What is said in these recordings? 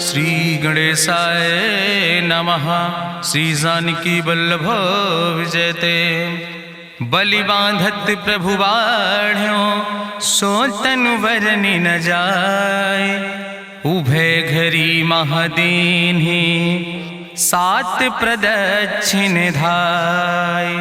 श्री गणेशाय नमः। श्री जानकी वल्लभ विजयते। बलि बांधत प्रभु बाढ़ो, सो तनु बरनि न जाय। उभय घरी महादीन्हि, सात प्रदक्षिण धाय।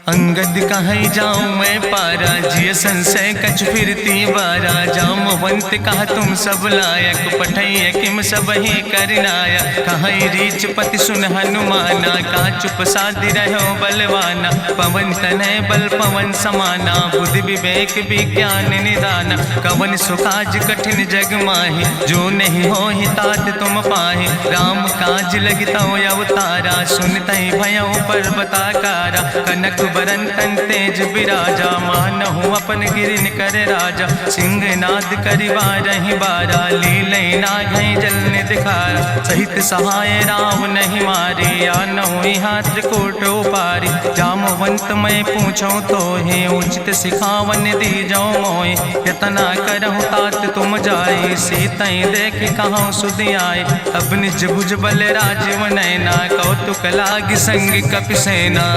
अंगद कहीं जाऊं मैं पारा, जिय संशय कछ फिरती बारा। जामवंत कहा तुम सब लायक, पठैय किम सब ही करनाया। कहीं रीच पति सुन हनुमाना, का चुप साधि रहो बलवाना। पवन तनय बल पवन समाना, बुद्धि विवेक विज्ञान निदाना। कवन सुकाज कठिन जग माहि, जो नहीं हो ही तात तुम पाहि। राम काज लगता अवतारा, सुनतहि भयउ पर्वताकारा। कनक बरन तन तेज बिराजा, मानहु अपन गिरिन कर राजा। सिंह नाद करि बारहि बारा, लीलय नागहि जल निधिखारा। सहित सहाय राम नहीं मारे, आनहु यहाँ त्रिकूट उपारी। जामवंत मैं पूछूं तो हे, उचित सिखावन दीजौ मोय। यतना करहु तात तुम जाय, सीतई देख कहूँ सुधि आए। अब निज भुज बल राजीव नैना, कौतुक लाग संग कपिसेना।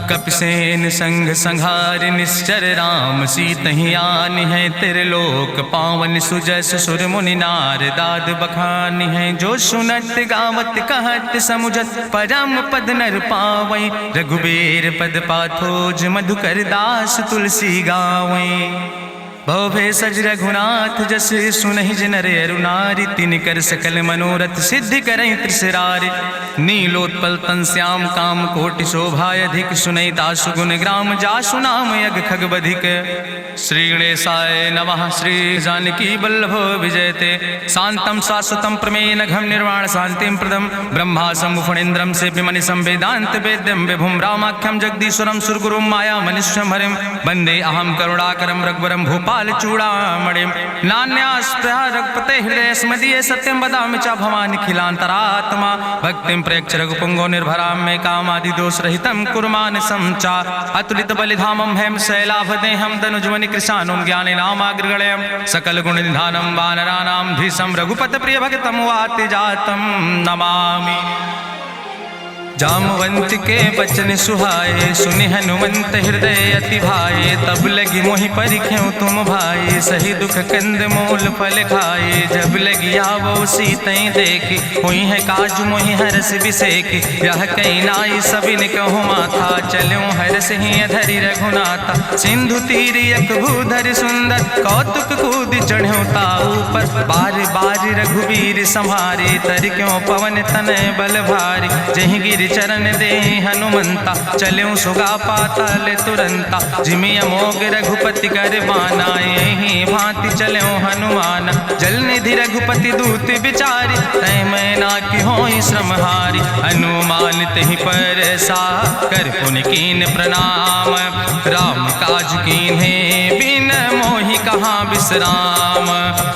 कपिसेन संग संहार निश्चर, राम सीतहि आनि है त्रिलोक पावन। सुजस सुर मुनि नार, दाद बखानि है। जो सुनत गावत कहत समुझत, परम पद नर पावै। रघुबीर पद पाथोज, मधुकर दास तुलसी गावै। भवभय सज रघुनाथ जस, सुनहि जिनर अरुनारि। तिनकर सकल मनोरथ सिद्धि करहि त्रिसरारि। नीलोत्पल तन श्याम काम कोटि शोभाय अधिक। सुनहि तासु गुण ग्राम, जासु नाम यज्ञ खग बधिक। श्री गणेशाय नमः। श्री जानकी वल्लभ विजयते। शांतं शाश्वतं प्रमेयन घम निर्वाण शांतिं प्रदम। ब्रह्मा शंभु फणीन्द्रं सेव्यमनिशं वेदांत वेद्यं विभुं। रामाख्यं जगदीश्वरं सुरगुरुं माया मनिष्यं हरिं। वंदे अहं करुणाकरं रघुवरं भूपाल चूड़ामणिं। नान्यास्पृहा रघुपते हृदय स्मदीये, सत्यं वदामि च भवानिखिलान्तरात्मा। भक्तिं प्रयच्छ रघुपुंगो निर्भरां मे, कामादिदोष रहितं कुर्मानसं च। अतुलित बलिधामं हेम शैलाभदेहं, धनुजवनि कृशानुं ज्ञानिनामाग्रगण्यं। सकल गुण निधानं वानराणां धीशं, रघुपत प्रिय भक्तं वाति जातं नमामि। जामवंत के बचन सुहाए, सुनि हनुमंत हृदय अति भाए। तब लगी मोहि परिख्यों तुम भाई, सही दुख कंद मूल फल खाए। जब लगी आवो सीतई देखी, हुई है काज मोहि हरस बिसेकी। यह कहीं नाई सबिन कहूँ माथा, चलो हरस ही धरि रघुनाथा। सिंधु तीर यक भूधर सुंदर, कौतुक कूद चढ़्यो ताऊ पर। बार बार रघुबीर संहारे, तर क्यों पवन तनय बल भारी। जहि गिर चरण दे हनुमंता, चल्यों सुगा पाताल तुरंता। जिमि अमोघ रघुपति कर बाना, यही भांति चल्यों हनुमान। जल निधि रघुपति दूत बिचारी, तय मैं ना कि होई श्रम हारी। हनुमान तहि पर सा, कर पुनि कीन प्रणाम। राम काज कीन्हे बिन मोहि कहाँ विश्राम।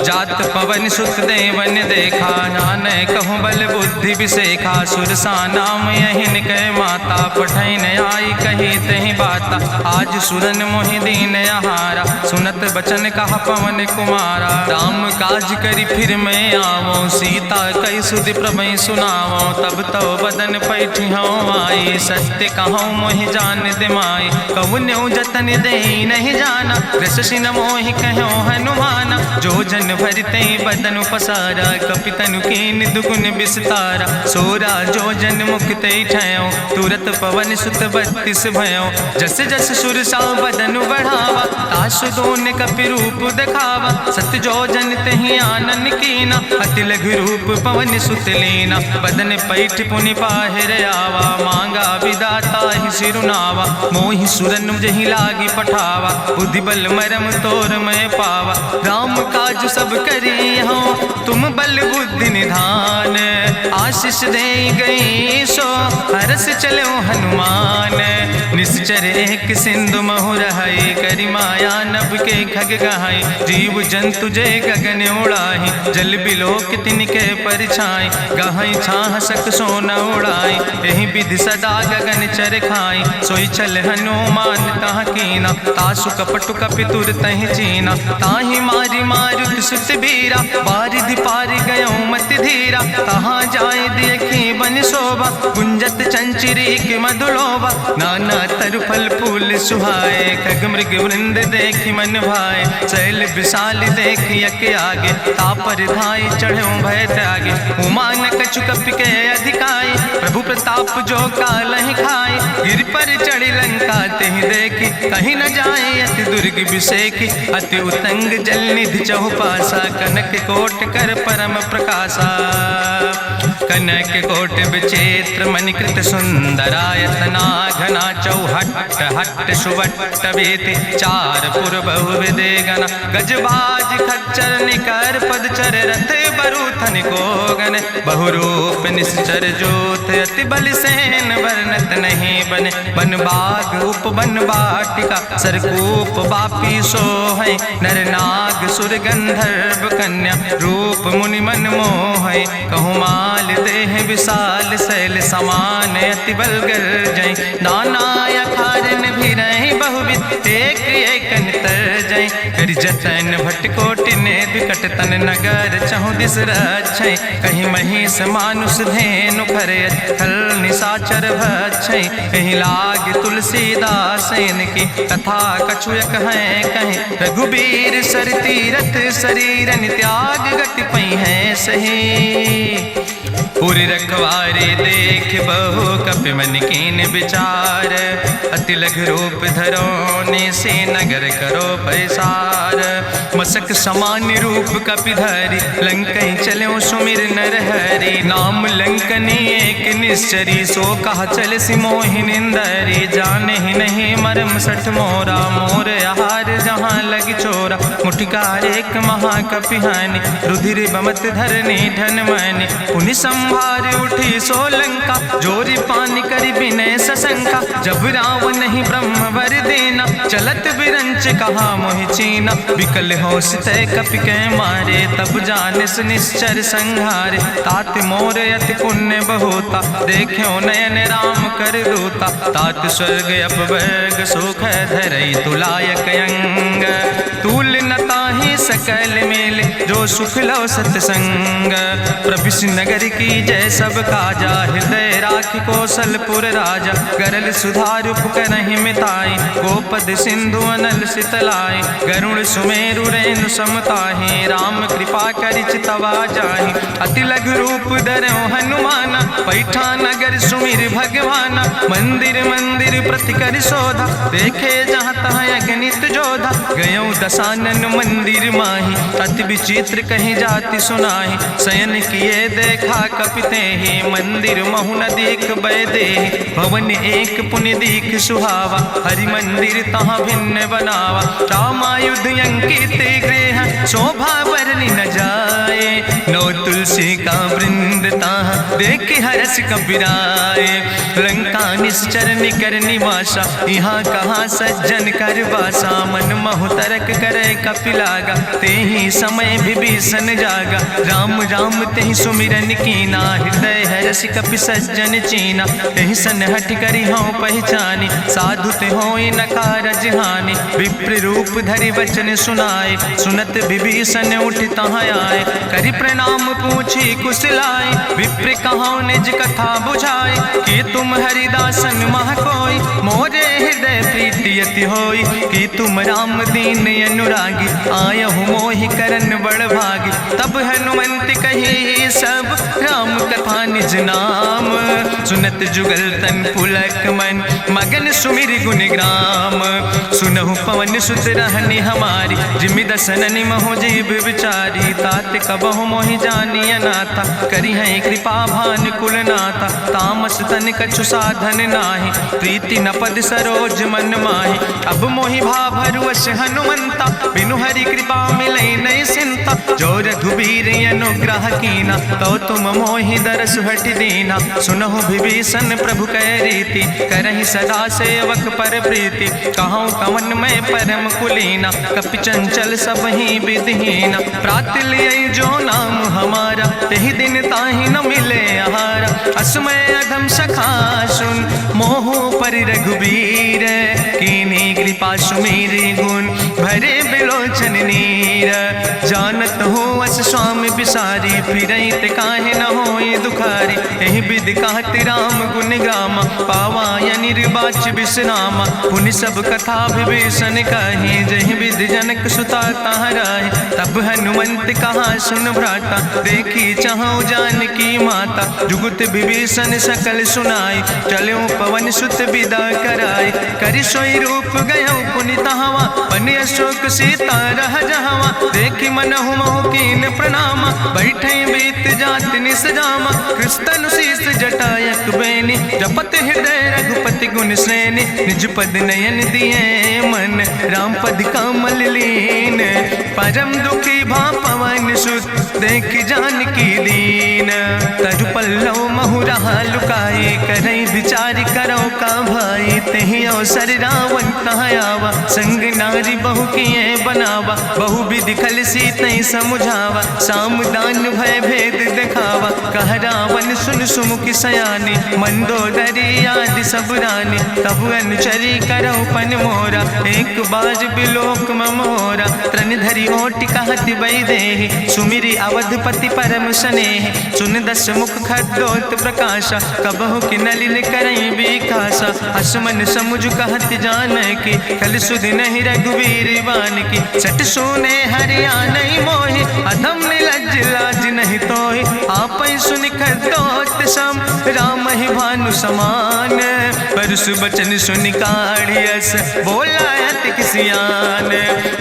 जात पवन सुत देवन देखा, नानय कहूँ बल बुद्धि विसेखा। सुरसा नाम यहिन कै माता, पठैन आई कही तहि बाता। आज सुरन मोहि दीन आहारा, सुनत बचन कहा पवन कुमारा। राम काज करि फिर मैं आवो, सीता कई सुधि प्रभै सुनावो। तब तो बदन पैठी हूँ आई, सत्य कहूँ मोहि जान दिमाई। कहुन्यु जतन दे नहीं जाना, कृषि न मोहि कहो हनुमाना। जो जन भरते बदन पसारा, कपितनु कीन दुगुन विस्तारा। सोरा जो जन मुक्त ठयो, तुरत पवन सुत 32 भयो। जस जस सुरसा बदन बढ़ावा, तासु दोन कपि रूप दिखावा। सत जो जन तहि आनन कीना, अति लघु रूप पवन सुत लीना। बदन पैठ पुनि पाहिर आवा, मांगा विदाता ही सिरुनावा। मोहि सुरन जहि लागी पठावा, बुद्धि बल मरम तोर मैं पावा। राम काज सब करी हूँ, तुम बल बुद्धि निधान। आशीष दे गई सो, हरस चलो हनुमान। निश्चर एक सिंधु महु रहाई, करि माया नभ के खग गहाई। जीव जंतु जय गगन उड़ाई, जल बिलोक तिनके परछाई। गहाई छाह सक सोन उड़ाई, यही विधि सदा गगन चर खाई। सोई चल हनुमान तह कीना, तासु कपटु कपितुर तहि चीना। ताहि मारी मारुत सुत बीरा, बारिधि पारि गयो धीरा, तहाँ जाए देखी बन शोभा, गुंजत चंचरी की मधुलोभा, नाना तरु फल फूल सुहाए, खग मृग वृंद देखी मन भाए, शैल विशाल देखी यके आगे, तापर धाई चढ़ो भय त्यागे, उमान कछु कपि के अधिकाई, प्रभु प्रताप जो कालहि खाए, गिर पर चढ़ी लंका तेहि देखी, कहीं न जाए अति दुर्ग विषेखी, अति उतंग जल निधि चहुपासा, कनक कोट कर परम प्रकाशा, कनक कोट विचित्र मणिकृत सुंदरायतना, घना चौहट्ट हट्ट सुवट्ट वेति, चार पुर बहुविधे गण, गजबाज खच्चर निकर पदचर, रथ बरूथन को गण, बहुरूप निश्चर जोत, अति बल सेन वर्णत नहीं बने, बन बाग उपवन वाटिका, सरकूप बापी सोहै, नर नाग सुर गंधर्व कन्या, रूप मुनि मन मोहै, कहूँ माल देह विशाल शैल समान, अति बल गर्जै, नाना अखारन भी रही बहुविध, एक एक अंतर जय, करि जतन भट्ट कोटि ने विकट तन नगर, चहु दिस रक्षै, कहीं महिष मानुष धेनु खरे, खल निशाचर भक्षै, कहीं लाग तुलसीदास की, कथा कछु एक है कहीं, रघुबीर सर तीरथ शरीरन त्याग गति पई है सही, पूरी रखवारे देख बहु कपि मन कीन विचार, अति लघु रूप धरोने से नगर करो पैसार, मसक समान रूप कपि धरि, लंकई चलो सुमिर नर हरि, नाम लंकनी एक निश्चरी, सो कहा चल सिमोहि निंदरी, जाने ही नहीं मरम सठ मोरा, मोर आहार जहाँ लग चोरा, मुठिकार एक महाकपि हानि, रुधिर बमत धरनी धन मनि, पुनि संभार उठी सोलंका, जोरी पानी करी विनय सशंका, जब रावण नहीं ब्रह्म वर देना, चलत विरंच कहा मोहि चीना, विकल हो सितय कपि के मारे, तब जानिस निश्चर संहारे, तात मोर अति पुण्य बहुता, देखो नयन राम कर दूता, तात स्वर्ग अपवर्ग सुख धरई तुलायक अंग, तूल न ताहि सकल मेल, जो सुख लो सत्संग, प्रभिस नगर की जय सब काजा, हृदय राखि कौशलपुर राजा, गरल सुधार उपकरहि मिताई, गोपद सिंधु अनल सितलाई, गरुण सुमेरु रेणु समताहि, राम कृपा करि चितवा जाहि, अति लघु रूप धरौ हनुमाना, पैठा नगर सुमिर भगवाना, मंदिर मंदिर प्रति कर शोधा, देखे जहाँ तहाँ अगणित जोधा, गयौ दशानन मंदिर माही, अति विचित्र कहीं जाति सुनाही, शयन किए देखा कपिते ही, मंदिर महु न दीख बैदे, भवन एक पुण्य दीख सुहावा, हरि मंदिर तहाँ भिन्न बनावा, रामायुध अंकित गृह, शोभा वर्णि न जाए, नौ तुलसी का वृंद तहाँ देख हर्ष कबीराए, लंका निश्चर निकर निवासा, यहाँ कहाँ सज्जन कर वासा, मन महु तरक करे कपिलागा, तेहि समय विभीषण जागा, राम राम तेहि सुमिरन कीना, हृदय हर्षि कपि सज्जन चीना, तेहि सन हठ करि हौं पहचानी, साधु ते होई न कारज हानि, विप्र रूप धरि वचन सुनाए, सुनत विभीषण उठि तहाँ आए, करि प्रणाम पूछी कुशलाए, विप्र कहौं निज कथा बुझाए, कि तुम हरिदासन मह कोई, मोरे हृदय प्रीति अति होई, कि तुम राम दीन अनुरागी, आयहु मोहि करन बड़ भागी, तब हनुमंत कही सब राम कथा निज नाम, सुनत जुगल तन पुलक मन, मगन सुमिर गुण ग्राम, सुनहु पवन सुत रहनी हमारी, जिमि दसननि महु जीव विचारी, तात कबहु मोहि जानिय नाथा, करि हैं कृपा भान कुल नाथा, तामस तन कछु साधन नाही, प्रीति न पद सरोज मन माही, अब मोहि भाभरुवश हनुमंता, बिनु हरि कृपा मिलै नहीं सिंता, जो रघुबीर अनुग्रह कीना, तो तुम मोहि दरस हट दीना, सुनहु विभीषण प्रभु कै रीति, करहि सदा सेवक पर प्रीति, कहूँ कवन में परम कुलीना, कपि चंचल सब ही विधिहीना, प्रात लियै जो नाम हमारा, तेहि दिन ताहि न मिले आहारा, असमय अधम सखा सुन, मोहु पर रघुबीर, कीन्ही कृपा सुमेरि गुण भरे बिलोचन नीर। जानत हो अस स्वामी बिसारी, फिरहि ते काहे न होई दुखारी। एहि विधि कहत राम गुण गामा, पावाय निर्वाच विश्रामा। पुनि सब कथा विभीषण कही, जहि विधि जनक सुता तहराहि। तब हनुमंत कहा सुन भ्राता, देखी चाहु जानकी माता। जुगुत विभीषण सकल सुनाई, चलो पवन सुत विदा कराई। करि सोई रूप गयो पुनि तहवा, बनि अशोक सीता रह जहवा। देखि मनहु मोह कीन प्रणामा, बैठे बीत जात निस जामा। कृष्ण शीस जटायक बेनी, जपत हृदय रघुपति गुण श्रेणी। निज पद नयन दिए मन, राम पद कमल लीन। परम दुखी भा पवन सुत, देख जानकी दीन। तरु पल्लव महु रहा लुकाई, करई विचार करो का भाई। तेहि अवसर रावण तहाँ आवा, संग नारी बहु किए बनावा। बहु विधि खल सीतहि समुझावा, साम दान भय भेद दिखावा। कह रावण सुन सुमुखी सयानी, मंदोदरी आदि सब रानी। तब अनुचरी करो पन मोरा, एक बाज बिलोक मोरा। तृण धरि ओटि कहत वैदेही, सुमिरि अवधपति परम स्नेह। सुन दस मुख खद्योत प्रकाशा, कबहु कि नलिन करई बिकासा। असमन समुझ कहत जानकी, कल सुध नहीं रघुवीर बान की। सट सुने हरिया नहीं मोहि, अधम निलज्ज लाज नहीं तोहि। आपै सुनि खद्योत सम, राम ही भानु समान। परसु बचन सुनि काढ़ियस, बोला अति किसियान।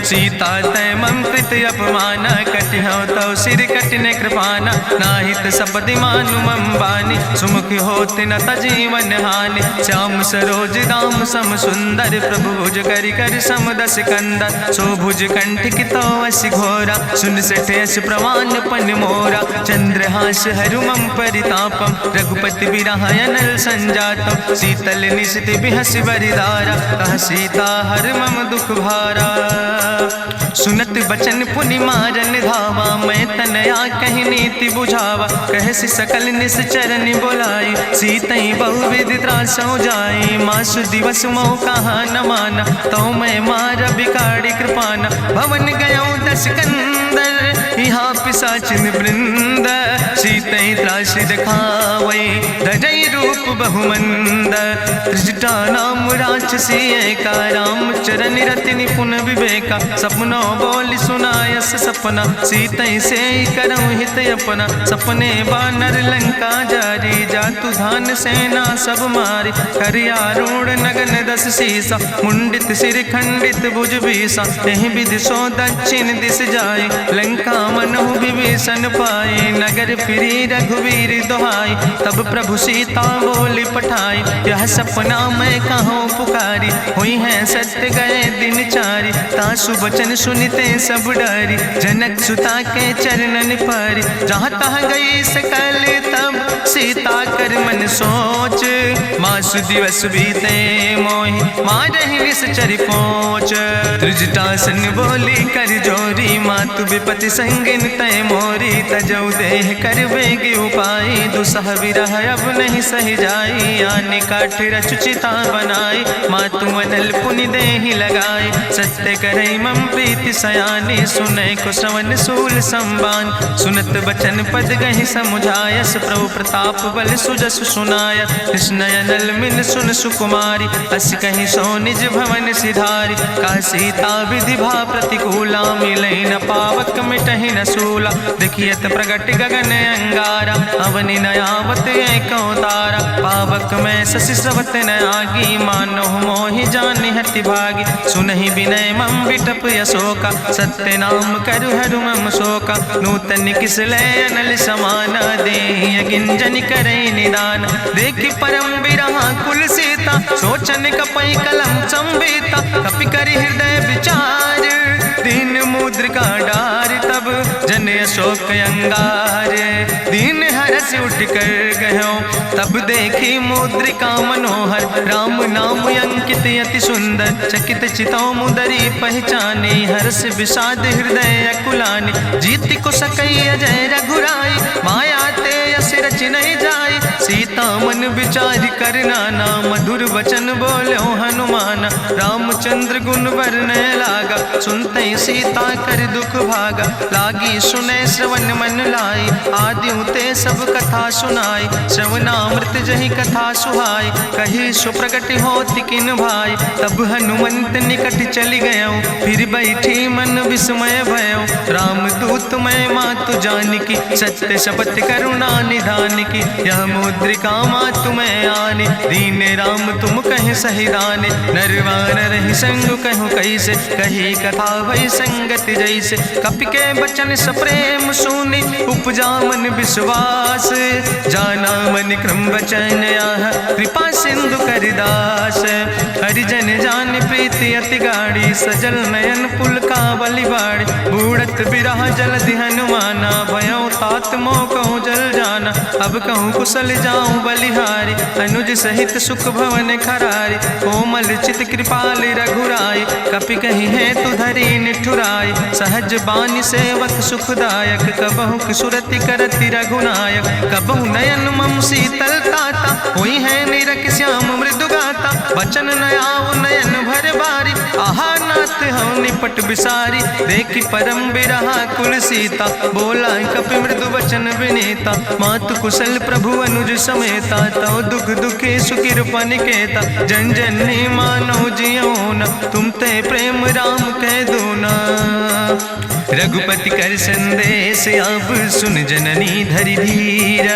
सीता तै मम कृत अपमाना, कटिहौ तव सिर कटिने कृपाना। नाहित सपदि मानु मम बानी, सुमुख होत न तजीवन हानि। श्याम सरोज दाम सम सुंदर, प्रभु भुज करि कर सम दस कंदर। सो भुज कंठ की तो अस घोरा, सुन सठेस प्रमाण पन मोरा। चंद्रहास हरु मम परितापम, रघुपति बिरहायनल संजातम। शीतल निशित बिहस बरिदारा, कह सीता हर मम दुख भारा। सुनत बचन पुनि मारन धावा, मैं तनया कहि नीति बुझावा। कहसि सकल निश्चरनि बोलाई, सीतहि बहुविधि त्रासौ जाई। मासु दिवस मोह कहा न माना, तो मैं मार बिकाड़ी कृपाना। भवन गयौ दस कंदर, यहाँ पिशाचिन वृंद। सीतहि त्रास दिखावै, धजै रूप बहुमंद। त्रिजटा नाम राक्षसी एका, राम चरण रति निपुण विवेका। सपनो बोल सुनायस सपना, सीतहि से करऊँ हित अपना। सपने बानर लंका जारी, जातु धान सेना सब मारी। करियारूढ़ नगन दस सीसा, मुंडित सिर खंडित भुज बीसा। एहि विधि सो दक्षिण दिस जाई, लंका मनहु विभीषण पाई। नगर फिरी रघुवीर दोहाई, तब प्रभु सीता बोली पठाई। यह सपना मैं कहूँ पुकारी, हुई है सत्य गए दिन चारी। तासु बचन सुनते सब डरी, जनक सुता के चरणन परी। जहाँ तहाँ गई सकल तब, सीता कर मन सोच। मासु दिवस बीते मोहि, मारहि निश्चर पहुँच। त्रिजटासन बोली कर जोरी, मातु विपति संगिन तय मोरी। तजौ देह कर वेग उपाय, दुसह विरह अब नहीं सही जाई। आने काठ रचुचिता बनाई, मातु मनल पुनि देहि लगाई। सत्य करई मम प्रीति सयानी, सुनै को श्रवण सूल संबान। सुनत बचन पद गहि समुझायस, प्रभु प्रताप बल सुजस सुनाय। कृष्णयनल मिन सुन सुकुमारी, अस कहीं सो निज भवन सिधारी। का सीता विधि भा प्रतिकूला, मिलै न पावक मिटहि न सूला। देखियत प्रगट गगन अंगारा, अवनि न आवत एको तारा। पावक में शशि स्रवत न आगी, मानो मोहि जानि हति भागी। सुनहि विनय मम विटप यशोका, सत्य नाम करु हरु मम शोका। नूतन किस लय अनल समाना, देहि गिंजन करई निदान। देखि परम बिरहा कुल सीता, सोचन कपई कलम संवेता। कपि करि हृदय विचार, दीन मुद्रिका डार। तब जन अशोक अंगार, दीन हरस उठ कर गयो। तब देखी मुद्रिका मनोहर, राम नाम अंकित अति सुंदर। चकित चितौ मुदरी पहचानी, हर्ष विषाद हृदय अकुलानी। जीत को सकई अजय रघुराई, माया ते यस रच नहीं जाई। सीता मन विचार करना ना, मधुर वचन बोलो हनुमान। रामचंद्र गुण वर्णय लागा, सुनते सीता कर दुख भागा। लागी सुने श्रवण मन लाई, आदि ते सब कथा सुनाई। श्रवणामृत जहि कथा सुहाई, कही सुप्रगट होति किन भाई। तब हनुमंत निकट चली गयो, फिर बैठी मन विस्मय भयो। रामदूत मैं मातु जानकी, सत्य शपथ करुणा निधान की। यह मुद्रिका मातु मैं आने, दीन राम तुम कहे सही दाने। नरवान रही संग कहूँ कैसे, कही कथा भई संगत जैसे। कपि के बचन सप्रेम सुनी, उपजा मन विश्वास। जाना मन क्रम वचन आह, कृपा सिंधु करिदास। हरिजन जान प्रीति अति गाढ़ी, सजल नयन पुलकावली बाड़ी। बूढ़त बिरह जलधि हनुमाना, भयो तात मोह कहूँ जल जाना। अब कहूँ कुशल जाऊँ बलिहारी, अनुज सहित सुख भवन खरारी। कोमल चित कृपाल रघुराई, कपि कही है तु धरी निठुराई। सहज बानी सेवक सुखदायक, कबहु किशुरति करति रघुनायक। कबहु नयन मम शीतल ताता, हुई है निरख श्याम मृदु गाता। बचन नयाव नयन भर बारी, आहा नाथ हम निपट बिसारी। देखी परम बिरहा कुल सीता, बोला कपि मृदु वचन विनीता। मातु कुशल प्रभु अनुज समेता, तव दुख दुखी सुकृपा निकेता। जन जननी मानो जियो न, तुम ते प्रेम राम कह दो ना। रघुपति कर संदेश अब सुन जननी धरि धीर।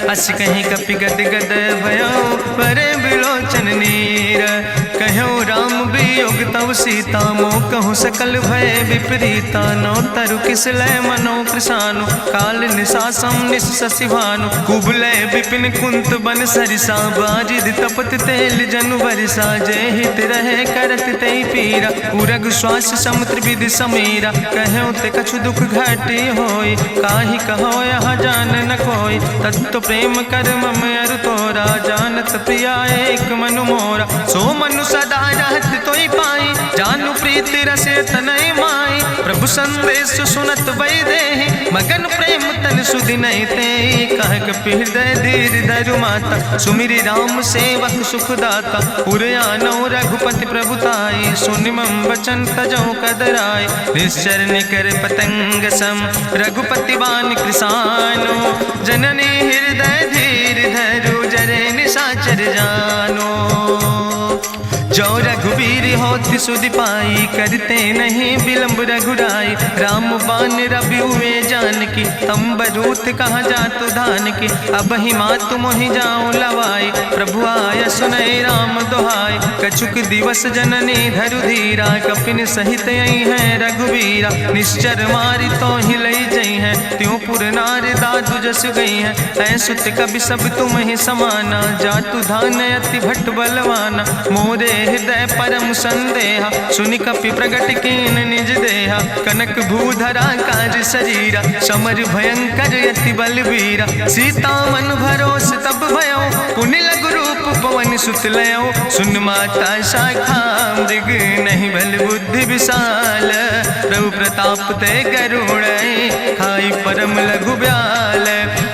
अस कहीं कपि गद गद भयो, परे बिलोचन नीर। कहो राम वियोग तव सीता, मोह कहूँ सकल भय विपरीता। नौ तरु किस लय मनो कृसानु, काल निशासम निशि भानु। कुबलय विपिन कुंत बन सरिसा, बाजिद तपत तेल जनु बरिसा। जय हित रहे करत ते पीरा, उरग श्वास समुद्र विधि समीरा। कहो ते कछु दुख घटी होई, काहि कहो यहाँ जान न कोई। तत्व प्रेम कर मम अरु तोरा, जानत प्रिया एक मनु मोरा। सो मनु सदा रहत तोई पाई, जानु प्रीति रसे तनय माई। प्रभु संदेश सुनत वै देहि, मगन प्रेम तन सुधि नहीं ते। कह कपि हृदय धीर धरु माता, सुमिरि राम सेवक सुख दाता। उरयानो रघुपति प्रभुताई, सुनि मम वचन तजौ कदराई। निश्चर निकर पतंग सम, रघुपति बान कृसानो। जननी हृदय धीर धरु, जरे निशाचर जानो। जो रघुवीर होति सुधि पाई, करते नहीं विलंब रघुराई। राम बान रवि हुए जानकी, तंबरूत कहाँ जातु धान की। अब ही मातु मोहि जाऊँ लवाई, प्रभु आय सुनय राम दुहाई। कछुक दिवस जननी धरु धीरा, कपिन सहित आई है रघुवीरा। निश्चर मारी तो ही लई जई है, त्यों पुर नार दादु जस गई है। ऐसुत कवि सब तुम ही समाना, जातु धान अति भट्ट बलवाना। मोरे हृदय परम संदेहा, सुनि कपि प्रगट कीन निज देहा। कनक भूधरा काज शरीरा, समर भयंकर यति बलवीरा। सीता मन भरोस तब भयो, पुनि लघु रूप पवन सुत लयो। सुन माता शाखा मृग, नहीं बल बुद्धि विशाल। प्रभु प्रताप ते गरुड़ै, खाई परम लघु ब्याल।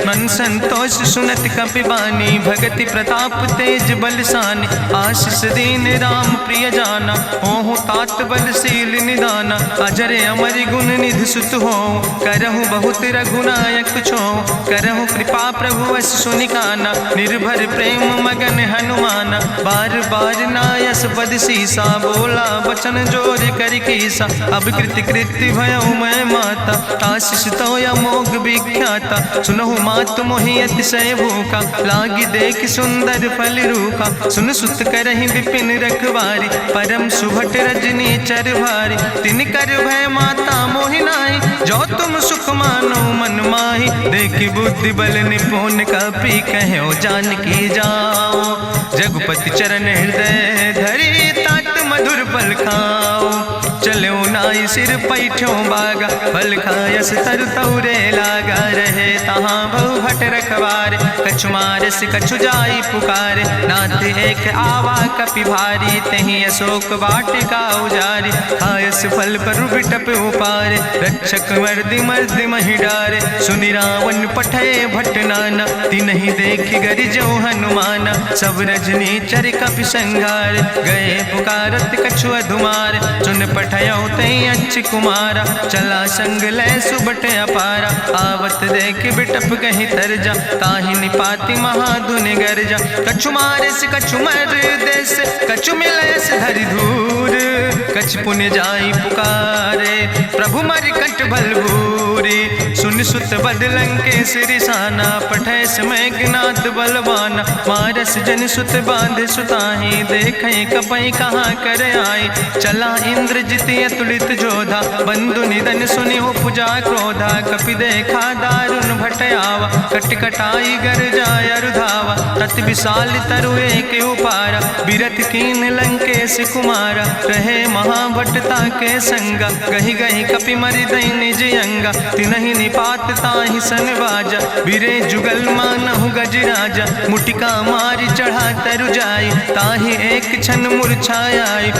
मन संतोष सुनत कपि बानी, भगति प्रताप तेज बलसानी। आशीष दीन राम प्रिय जाना, ओहु तात बलशील निदाना। अजर अमर गुण निधि सुत हो, करहु बहुत रघुनायक छो। करहु कृपा प्रभु वश सुनिकाना, निर्भर प्रेम मगन हनुमाना। बार बार नायस पद सीसा, बोला वचन जोर कर कीसा। अब कृति कृति भयो मैं माता, आशीष तो अमोघ विख्याता। सुनहु मातु मोहि अतिशय भूखा, लागी देख सुंदर फल रूखा। सुन सुत करहि विपिन रखवारी, परम सुभट रजनी चर भारी। तिन कर भय माता मोहि नाहि, जो तुम सुख मानो मन माहि। देखि बुद्धि बल निपुण कपि, कहो जानकी जाओ। जगुपति चरण हृदय धरि, तात मधुर फल खाओ। चलो नाई सिर पैठों बागा, फल खायस तरु तौरे लागा। रहे तहाँ बहु भट रखवारे, कछु मारस कछु जाई पुकारे, नाथ एक आवा कपि भारी, तहीं अशोक वाटिका उजारी, खायस फल पर बिटप उपारे, रक्षक मर्दि मर्दि महि डारे, सुनि रावण पठय भट्ट नाना, तिन्हि देखि गरिजो हनुमाना, सब रजनी चर कपि संघार, गए पुकारत कछु अधुमार, सुन पठयो तई अच्छ कुमारा, चला संग लय सुबट अपारा, आवत देख बिटप कहीं तरजा, ताहि निपाति महाधुनि गर्जा, कछु मारस कछु मर देस, कछु मिलयस धरि धूर, कछ पुण्य जाई पुकारे, प्रभु मर कंठ बलभूरी, सुन सुत बदलंके सिरिसाना, पठय समय ज्ञात बलवाना, मारस जन सुत बांध सुताही, देखें कपई कहाँ कर आई, चला इंद्रजित अतुलित जोधा, बंधु निधन सुनि उपजा क्रोधा, कपि देखा दारुण भटयावा, कट कटाई गर जाय रुधावा, तत विशाल तरु एक उपारा, बिरथ कीन लंकेश कुमारा, रहे महाभटता के संगा, गही गही कपि मरि दई निज अंगा, तिनहि निपात ताहि सन बाजा, बिरे जुगल मानहु गजराजा, मुटिका मारि चढ़ा तरु जाई, ताहि एक क्षण मूर्छाई,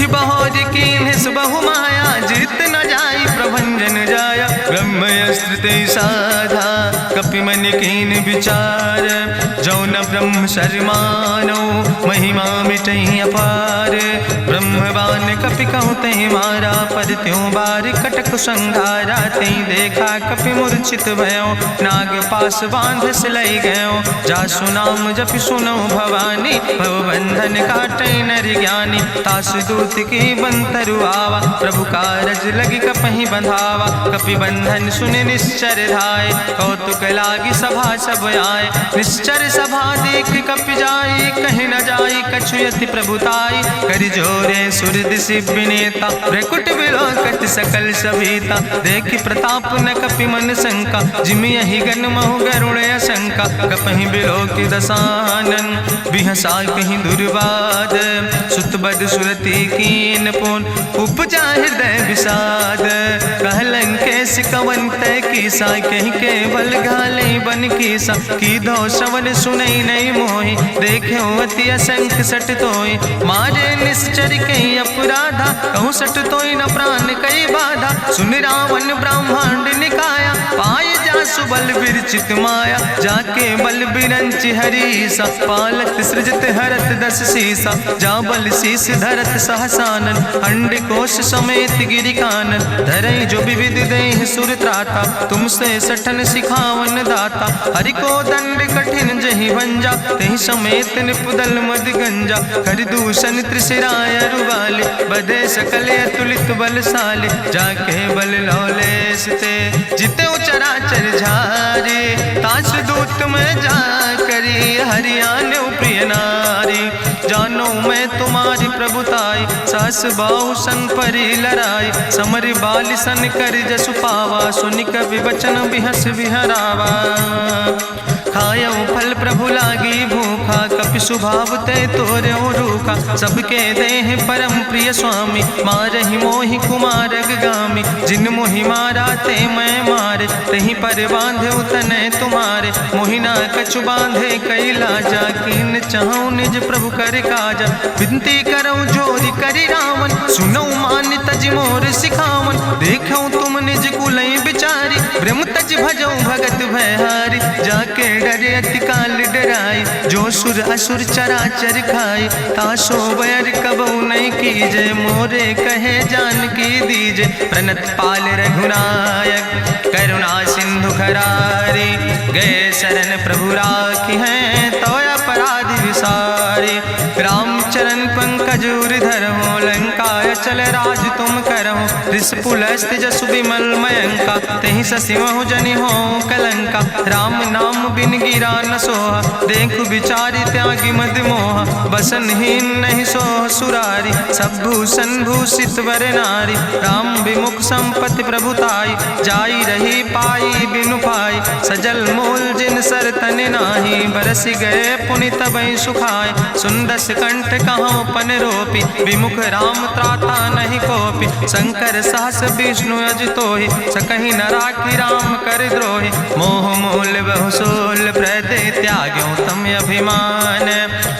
बहोर कीन बहु माया, जीत न जाई प्रभंजन जाया, ब्रह्मस्त्र ते साधा, कपि मन कीन विचार, जौन ब्रह्म शर्मानो, महिमा मिटई अपार, ब्रह्मवान कपि कहु तहि मारा, पद त्यों बार कटक संघारा, तई देखा कपि मूर्छित भयो, नाग पास बांध सिलई गयो, जासु नाम जपि सुनो भवानी, भवबंधन काटै नर ज्ञानी, तास दूत की बंतरु आवा, प्रभु कारज लगी कपहि बंधावा, कपि बंधन सुनि निश्चर धाय, कौतुक लागी सभा सब आए, निश्चर सभा देख कपि जाई, कहीं न जाई कछु यति प्रभुताई, करि जोरे सुर दिसि विनेता, भ्रकुट विलोकत सकल सभीता, देखि प्रताप न कपि मन शंका, जिमि यहि गन महु गरुण शंका, कपहि बिलोकि दसानन, बिहसा कहीं दुर्वाद, सुत बद सुरति कीन पुन, उपजा हृदय विषाद, कहलन कैस कवन तय कीसा, कहीं केवल घाले बन कीसा, कीधो श्रवण सुनई नहीं मोहि, देख्यो अति असंख्य सट तोय, मारे निश्चर कई अपराधा, कहूँ सट तोय न प्राण कई बाधा, सुन रावण ब्रह्मांड निकाया, पाय जासु बल विरचित माया, जाके बल बिरंच हरीसा, पालत सृजत हरत दस सीसा, जा बल शीस धरत सहसानन, अंड कोश समेत गिरि कानन, धरई जो विविध देह सुर त्राता, तुमसे सठन सिखावन दाता, हरि को दंड कठिन जहि भंजा, तहि समेत निपुदल मद गंजा, कर दूषण त्रिशिराय रुवाले, बधे सकल अतुलित बलशाले, जाके बल लौलेस ते, जिते चराचर झारे, तास दूत में जा करी, हरियाण प्रिय नारी, जानो मैं तुम्हारी प्रभुताई, सास बाहु सन परी लड़ाई, समर बाल सन कर जसु पावा, सुनि कवि वचन बिहस बिहरावा, खायो फल प्रभु लागी भूखा, कपि स्वभाव ते तोर्यो रूखा, सबके देह परम प्रिय स्वामी, मारहि मोहि कुमारग गामी, जिन मोहि मारा ते मैं मारे, तहीं पर बांधे तनय तुम्हारे, मोहिना कछु बांधे कई लाजा, कीन चाहूं निज प्रभु कर काजा, विनती करऊं जोरी करि रावण, सुनऊ मान तज मोर सिखावन, देखऊं तुम निज कुलई बिचारी, ब्रह्म तज भजऊं भगत भयहारी, जाके डरे अति काल डराई, जो सुर असुर चराचर खाई, तासो बैर कबऊ नहीं कीजे, मोरे कहे जान की दीजे, प्रणत पाल रघुनायक करुणा सिंधु खरारी, गए शरण प्रभु राखी हैं तो अपराध विसारे, रामचरण पंकज उर्धर हो, लंकाय चल राज तुम करहो, रिसपुलस्त जसु विमल मयंका, तहि ससिमहु जनि हो कलंका, राम नाम बिन गिरा न सोहा, देखु विचारि त्यागी मद मोहा, बसनहीन नहीं सोह सुरारी, सब भूषण भूषित वर नारी, राम विमुख संपत्ति प्रभुताई, जाई रही पाई बिनु पाई, सजल मूल जिन सर तन नाही, बरस गए पुनि तबई सुखाय, सुंदस कंठ कहाँ पन रोपी, विमुख राम त्राता नहीं कोपी, शंकर सहस विष्णु अज तोहि, सकहि न राखी राम कर द्रोहि, मोह मूल बहु सोल अभिमान।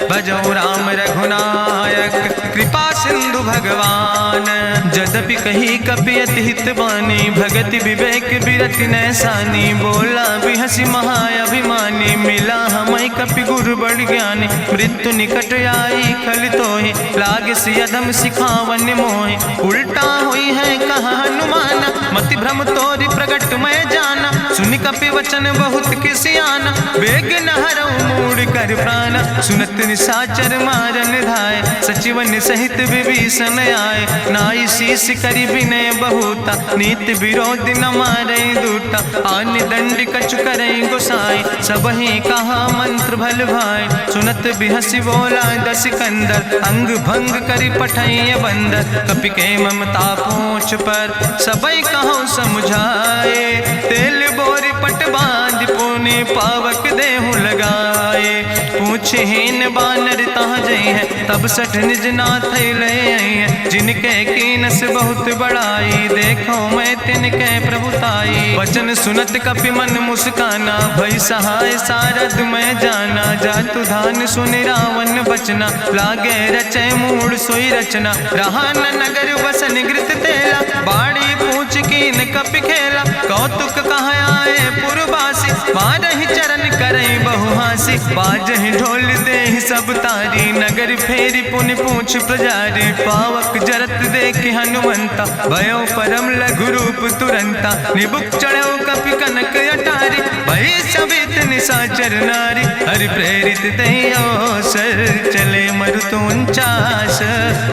भजो राम रघुनायक कृपा सिंधु भगवान। जदपि कही कपि अति हित बानी, भगति विवेक बिरति नैसानी। बोला बिहसी महाअभिमानी, मिला हमें कपि गुरु बड़ ज्ञानी। मृत्यु निकट आई खल तोहि, लागे सियधम सिखावन मोहि। उल्टा हुई है कहा हनुमान, मति भ्रम तोरि प्रगट मैं जाना। सुनि कपि वचन बहुत किसियाना, बेग न हरऊ मूढ़ कर प्राण। सुनत निशाचर मारन धाय, सचिवन सहित विभीषण आए। नाई शीस करि विनय बहुता, नीति विरोध न मारे दूता। आन दंड कछु करे गोसाई, सबहि कहा मंत्र भल भाई। सुनत बिहसी बोला दस कंदर, अंग भंग करि पठैय बंदर। कपि के ममता पूछ पर, सबई कहो समझाए। तेल बोरी पट बांध पुनि पावक देहु लगाए। पूछहीन बानर तहाँ जई है, तब सठ निज नाथ ले आई है। जिनके कीनस बहुत बड़ाई, देखो मैं तिनके प्रभुताई। वचन सुनत कपि मन मुस्काना, भई सहाय सारद मैं जाना। जातु धान सुनि रावण बचना, लागे रचे मूढ़ सोई रचना। रहा न नगर बसन घृत तेला, बाड़ी पूछ कीन कपि खेला। कौतुक कहाँ आए पुरवासी, मारहि चरण करई बहुहासी। बाजहि ढोल देहि सब तारी, नगर फेरी पुनि पूछ प्रजारी। पावक जरत देखि हनुमंता, भयो परम लघु रूप तुरंता। निबुक चढ़ो कपि कनक अटारी, भई सबित निशाचर नारी। हरि प्रेरित दई अवसर, चले मरुत 49।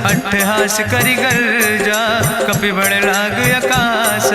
अट्ठहास करि गर्जा, कपि बड़ लाग आकाश।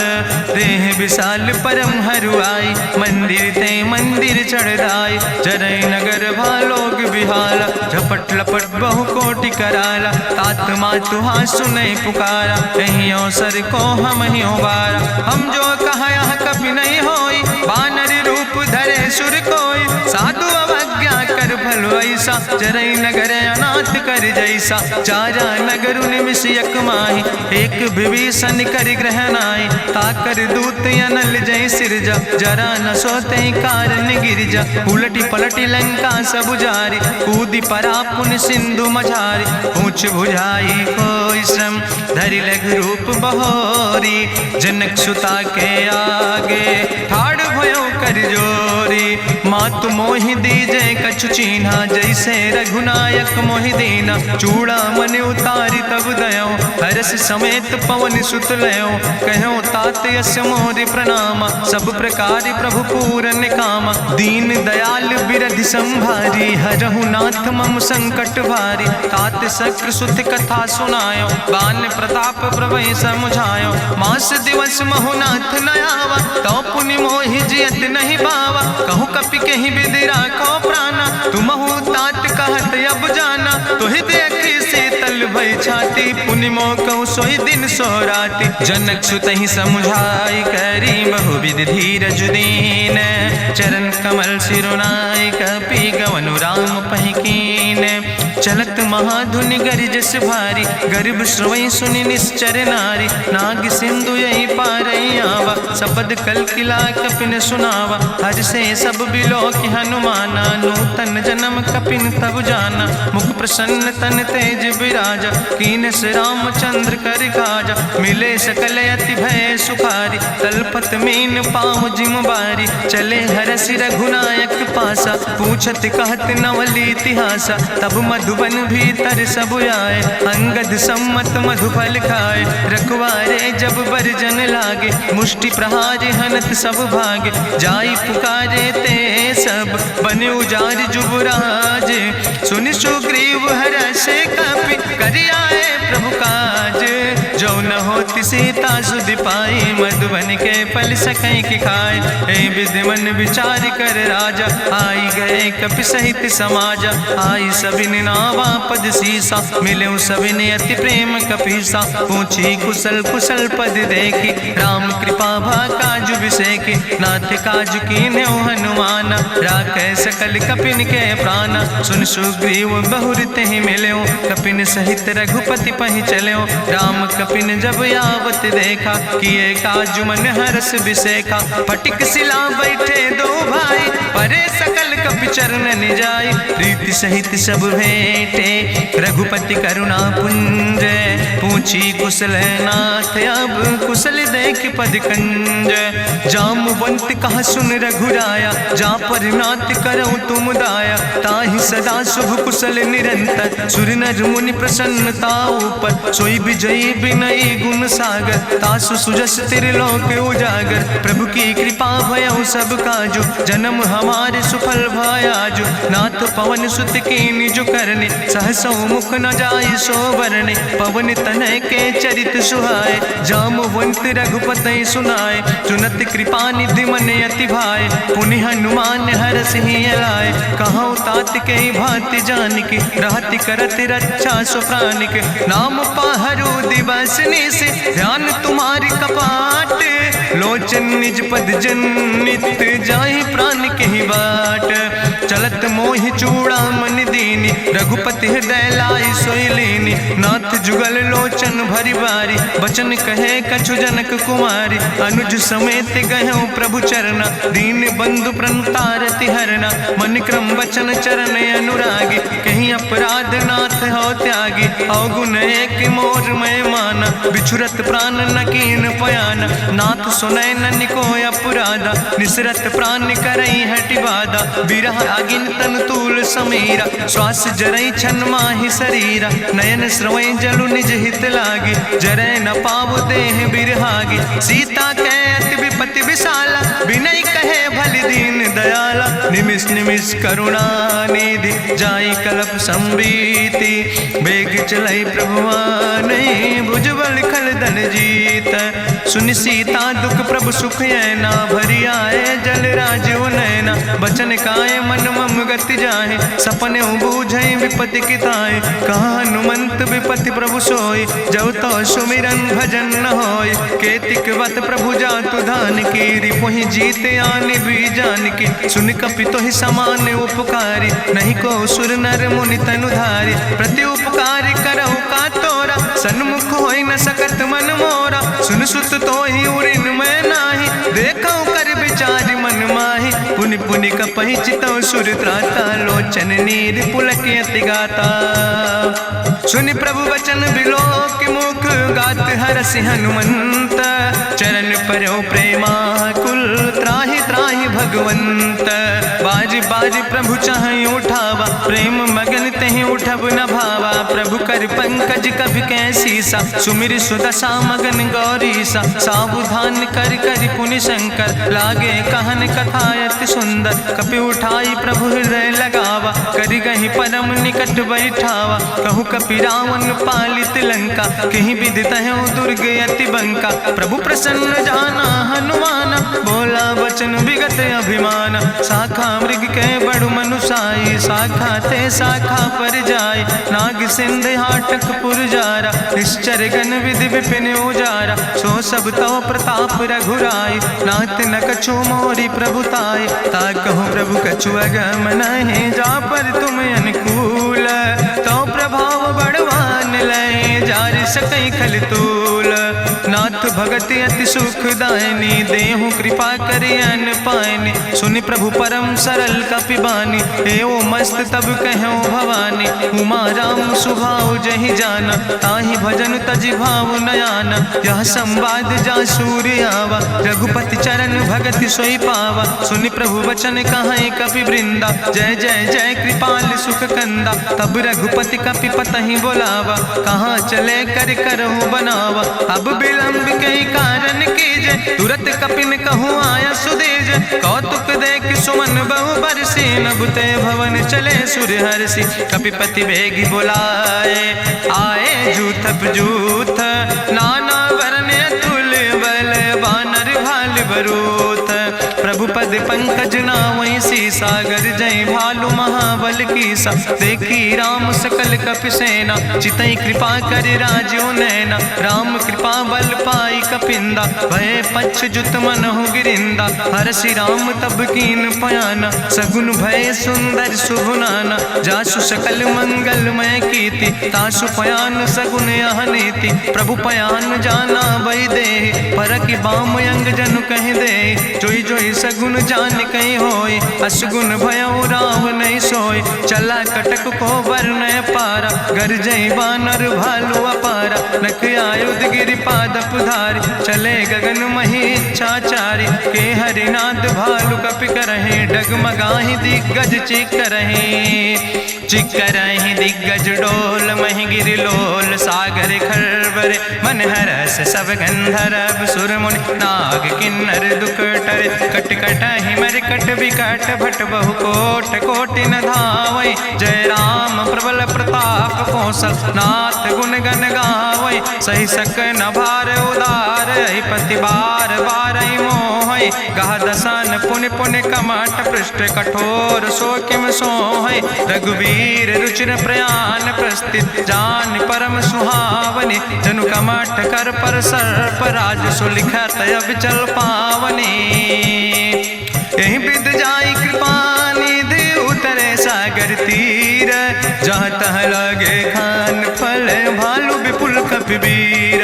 देह विशाल परम हरुआई, मंदिर ते मंदिर चढ़ाई। जरई नगर भालोग बिहाला, झपट लपट बहु कोटि कराला। तात मातु हाँ सुनै पुकारा, कहीं अवसर को हम ही उबारा। हम जो कहा यहाँ कभी नहीं होई, बानर रूप धरे सुर कोई। साधु अवज्ञा कर भल ऐसा, जरई नगर अनाथ कर जैसा। चारा नगर निमिष यक माही, एक विभीषण कर ग्रह नाई। ताकर दूत अनल जय सिरजा, जरा न सोते कारण गिरजा। उलटी पलटी लंका सब जारी, कूदी परा पुन सिंधु मझारी। पूछ बुझाई कोई श्रम, धरि लघु रूप बहोरी। जनक सुता के आगे, ठाड़ भयो कर जोरी। मातु मोहि दीजे कछु चीन्हा, जैसे रघुनायक मोहि दीना। चूड़ा मन उतारी तब दयो, हरस समेत पवन सुत लयो। कहो तात यस मोरि प्रणामा, सब प्रकार प्रभु पूरन कामा। दीन दयाल बिरधि संभारी, हरहु नाथ मम संकट भारी। तात शक्र सुत कथा सुनायो, बान प्रताप प्रभय समुझायो। मास दिवस महु नाथ न आवा, तो पुनि मोहि जियत नहीं बावा। कहु कपि कहीं विधि राखो प्राणा, तुमहु तात कहत अब जाना। तुहि देखी शीतल भई छाती, पुनि मोह कहु सोई दिन सोराती। जनक सुतहि समुझाई, करी बहु विधि धीरज दीन। चरण कमल सिरुनाई, कपि गवनु राम पहि कीन। चलत महाधुनि गरिजस भारी, गर्भ श्रवई सुनि निश्चर नारी। नाग सिंधु यही पारई आवा, सपद कल किला कपिन सुनावा। हर से सब बिलो कि हनुमाना, नूतन जन्म कपिन तब जाना। मुख प्रसन्न तन तेज विराजा, कीनस रामचंद्र कर काजा। मिले सकल अति भय सुखारी, तलपत मीन पाँव जिम बारी। चले हरसि रघुनायक पासा, पूछत कहत नवल इतिहासा। तब मधुबन भीतर सब आए, अंगद सम्मत मधुफल खाए। रखवारे जब बरजन लागे, मुष्टि प्रहार हनत सब भागे। जाई पुकारे ते सब, बने उजार जुबराज। सुनि सुग्रीव हरषे कपि, करि आए प्रभु काज। जो न होति सीता सुधि पाई, मधुबन के फल सकै कि खाए। हे विधि मन विचार कर राजा, आई गए कपि सहित समाजा। आई सबिन नावा पद सीसा, मिले सबिन अति प्रेम कपीसा। पूछी कुशल कुशल पद देखी, राम कृपा भा काजु बिसेकी। नाथ काजु कीन्हे हनुमाना, राखै सकल कपिन के प्राणा। सुन सुग्रीव बहुर तेहि मिल्यो, कपिन सहित रघुपति पहि चल्यो। राम कपिन जब आवत देखा, किए काजु मन हरस बिसेखा। फटिक सिला बैठे दो भाई, परे सकल कपि कपि चरणन जाय, प्रीति सहित सब भेंटे रघुपति करुणा पुंज। पूछी कुशल नाथ अब कुशल देख पद कंज। जामवंत कहा सुन रघुराया, जा पर नाथ करो तुम दाया। ताहि सदा शुभ कुशल निरंतर, सुर नर मुनि प्रसन्नता ऊपर। सोई विजयी विनयी गुण सागर, तासु सुजस त्रिलोक उजागर। प्रभु की कृपा भयउ सब काजु, जन्म हमारे सुफल भयाजु। नाथ पवन सुत की निज करने, सहसो मुख न जाय सो बरने। पवन तनय के चरित सुहाय, जामवंत रघुपति सुनाय। चुनत कृपा निधि मन अति भाय, पुनि हनुमान हरष ही लाय। कहौं तात के भांति जानिके, रहति करत रक्षा सो प्राणिक। नाम पाहरो दिवस निस, ध्यान तुम्हारी कपाट। लोचन निज पद जनित, जाहि प्राण के ही बाट। चलत मोहि चूड़ामन दीनी, रघुपति हृदय लाई सोई लीनी। नाथ जुगल लोचन भरि बारी, बचन कहे कछु जनक कुमारी। अनुज समेत गहु प्रभु चरना, दीन बंधु प्रणतारति हरना। मन क्रम बचन चरण अनुरागी, कहीं अपराध नाथ हो त्यागी। अवगुण एक मोर मैं माना, बिछुरत प्राण न कीन पयाना। नाथ सुनय नन को अपराधा, निसरत प्राण करई हटि बाधा। बिरह अगिन तन तूल समीरा, श्वास जरई छन माहि शरीरा। नयन स्रवै जलु निज हित लागी, जरै न पाव देह बिरहागी। सीता के अति विपति विशाला, बिनय कहे भलि दीन दयाला। निमिष निमिष करुणा निधि, जाई कलप संबीति। बेग चलई प्रभुआनै, भुजबल खलदन जीत। सुनि सीता दुख प्रभु सुख ऐना, भरि आए जल राज नैना। बचन काय मन मम गति जाहे, सपने बूझई विपति किताए। कहा हनुमंत विपति प्रभु सोई, जब तो सुमिरन भजन न होय। केतिक वत प्रभु जातु धान की, रिपुहि जीत आनि भी जान की। सुन कपि तोहि समान उपकारी, नहीं को सुर नर मुनि तनुधारी। प्रति उपकार करहु का तोरा, सन्मुख होई न सकत मन मोरा। सुन सुत तोहि उरिन मैं नाही, देखौ कर विचार मन माही। पुनि पुनि कपहि चितौ सुर त्राता, लोचन नीर पुलक अति गाता। सुनि प्रभु वचन बिलोक मुख, गात हरसि हनुमंत। चरण परौ प्रेमाकुल, त्राहि त्राहि भगवंत। बाज बाज प्रभु चाहि उठावा, प्रेम मगन तहि उठब न भावा। प्रभु कर पंकज कभि कैसीसा, सुमिर सुदशा मगन गौरीसा। सावधान कर कर पुनि शंकर, लागे कहन कथा अति सुंदर। कपि उठाई प्रभु हृदय लगावा, करि गहि परम निकट बैठावा। कहु कपि रावण पालित लंका, कहीं विदित है दुर्ग अति बंका। प्रभु प्रसन्न जाना हनुमान, बोला वचन विगत अभिमान। शाखा मृग के बड़ु मनुसाई, शाखा ते शाखा पर जाय। नाग सिंध हाटक पुरजारा, निश्चर गण विधि विपिन उजारा। सो सब तव प्रताप रघुराई, नाथ न कछु मोरी प्रभुताई। ता कहु प्रभु कछु अगम नहीं, जा पर तुम अनुकूल। तो प्रभाव बड़वान लय, जार सकई खल तूल। नाथ भगति अति सुखदायनी, देहु कृपा करि अन पायनि। सुनि प्रभु परम सरल कपिबानी, एओ मस्त तब कहौ भवानी। उमा राम सुभाव जहि जाना, ताहि भजन तजि भाव नयाना। यह संवाद जा सूर्य आवा, रघुपति चरण भगति सोई पावा। सुनि प्रभु वचन कहाई कपि वृंदा, जय जय जय कृपाल सुख कंदा। तब रघुपति कपि पतहि बोलावा, कहाँ चले कर करहु बनावा। अब विलंब कई कारण कीजे, तुरत कपिन कहूँ आया सुदेज। कौतुक देख सुमन बहु बरसी, नभते भवन चले सुर हर्षि। कपिपति बेगी बुलाए, आए जूथप जूथ। नाना वर्ण अतुल बल, बानर भाल बरूथ। प्रभु पद पंकज नावै सी, सागर जय भालु महाबल बल कीसा, देखी राम सकल कपि सेना, चितई कृपा कर राजो नैना। राम कृपा बल पाई कपिंदा, भय पक्ष जुत मनहु गिरिंदा। हरषि राम तब कीन पयाना, सगुन भय सुंदर शुभ नाना। जासु सकल मंगलमय कीर्ति, तासु पयान सगुन यह नीति। प्रभु पयान जाना बही दे, परकि बाम अंग जनु कहि दे। जोई जोई सगुन जान कहीं होय, असगुन भयउ राम नहीं सोय। चला कटक को बरनय पारा, गरजई बानर भालू अपारा। नख आयुध गिरि पादप धारी, चले गगन मही इच्छाचारी। के हरिनाद भालू कपि करहि, डगमगाहि दिग्गज चिकरहि। चिकरहि दिग्गज डोल, महि गिरि लोल सागर खरबर। मन हरस सब गंधर्व सुर मुनि, नाग किन्नर दुख टरे। कट कटहि मरकट विकट, भट बहु कोट कोटि न धावै। जय राम प्रबल प्रताप कौशल, नाथ गुण गण गावै। सही सक न भार उदार, पति बार बार मोहै। गह दसन पुनि पुनि कमठ, पृष्ठ कठोर सो किम सोहै। रघुवीर रुचिर प्रयाण प्रस्थित, जान परम सुहावनी। जनु कमठ कर पर सर्प, राज सुलिखत अब चल पावनी। यही विद जाई कृपा निधि, उतरे सागर तीर। जहाँ तह लगे खान फल, भालू विपुल कपिवीर।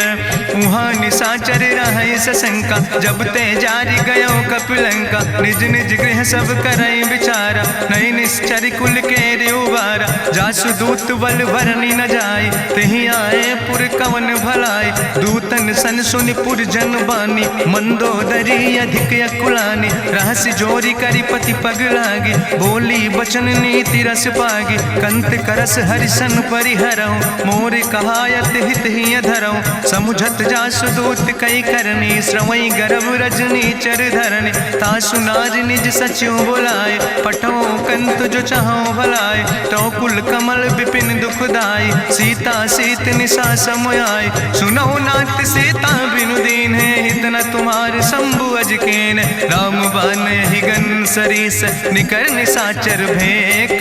उहाँ निशाचर रहै सशंका, जब ते जारी गयो कपिलंका। निज निज गृह सब करई विचारा, नहीं निश्चर कुल के उबारा। जासु दूत बल भरनी न जाय, तेहि आए पुर कवन भलाई। दूतन सन सुनि पुर जन बानी, मंदोदरी अधिक अकुलानी। रहस्य जोरी करि पति पग लागी, बोली बचन नीति रस पागी। कंत करस हरिसन परिहरऊँ, मोर कहायत हित ही धरऊँ। समुझत जासु दूत कई करनी, श्रवई गर्भ रजनी चर धरनी। तासु नाज निज सचिव बुलाए, पठो कंत जो चाहो भलाए। तो कुल कमल विपिन दुखदाई, सीता सीत निशा समयाय। सुनो नाथ सीता बिनु दीन है, हित न तुम्हार शंभु अजकेन। राम बान ही गन सरीस, निकर निशाचर भेक।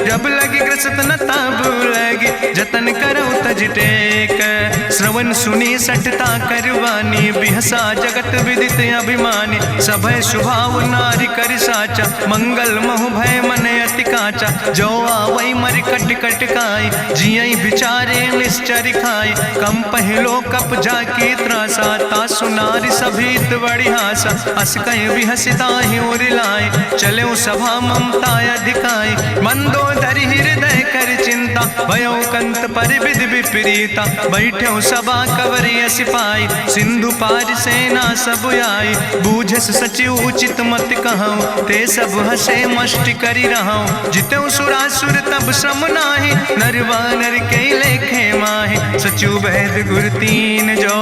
जब लगी ग्रसत न ताब लगी, जतन करो तज टेक। श्रवण सुनी सठता करवानी, बिहसा जगत विदित अभिमानी। सभय सुभाव नारी कर साचा, मंगल महु भय मन अति काचा। जो आवै मर कट कट खाई, जियई बिचारे निश्चर खाई। कम पहलो कप जाकी त्रासा, तासु नारी सभीत बड़ी हासा। अस कहीं बिहसिता ही उरिलाए, चले सभा ममता अधिकाई। मंदोदरी हृदय कर चिंता, भयो कंत पर विध विपरीता। बैठो सभा कवरिय सिपाही, सिंधु पार सेना सब आई। बूझस सचिव उचित मत कहूँ, ते सब हसे मष्ट करी रहूँ। जितऊ सुरासुर तब श्रम नाही, नर वानर के लेखे माहे। सचिव वैद गुर तीन जो,